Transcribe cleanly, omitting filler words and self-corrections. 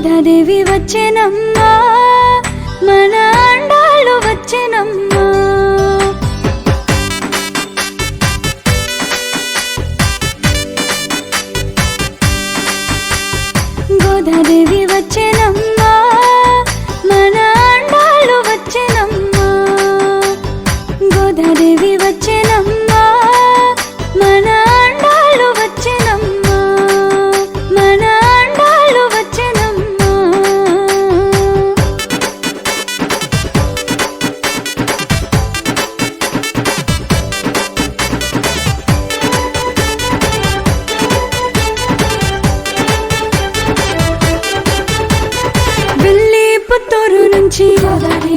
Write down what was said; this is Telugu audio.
గోదాదేవి వచ్చెనమ్మా మన అండాలు వచ్చెనమ్మా గోదాదేవి వచ్చెనమ్మా మన అండాలు వచ్చెనమ్మా గోదాదేవి వచ్చెనమ్మా మన అండాలు వచ్చెనమ్మా మన అండాలు వచ్చెనమ్మా వెళ్ళి పుత్తూరు నుంచి గోదాదేవి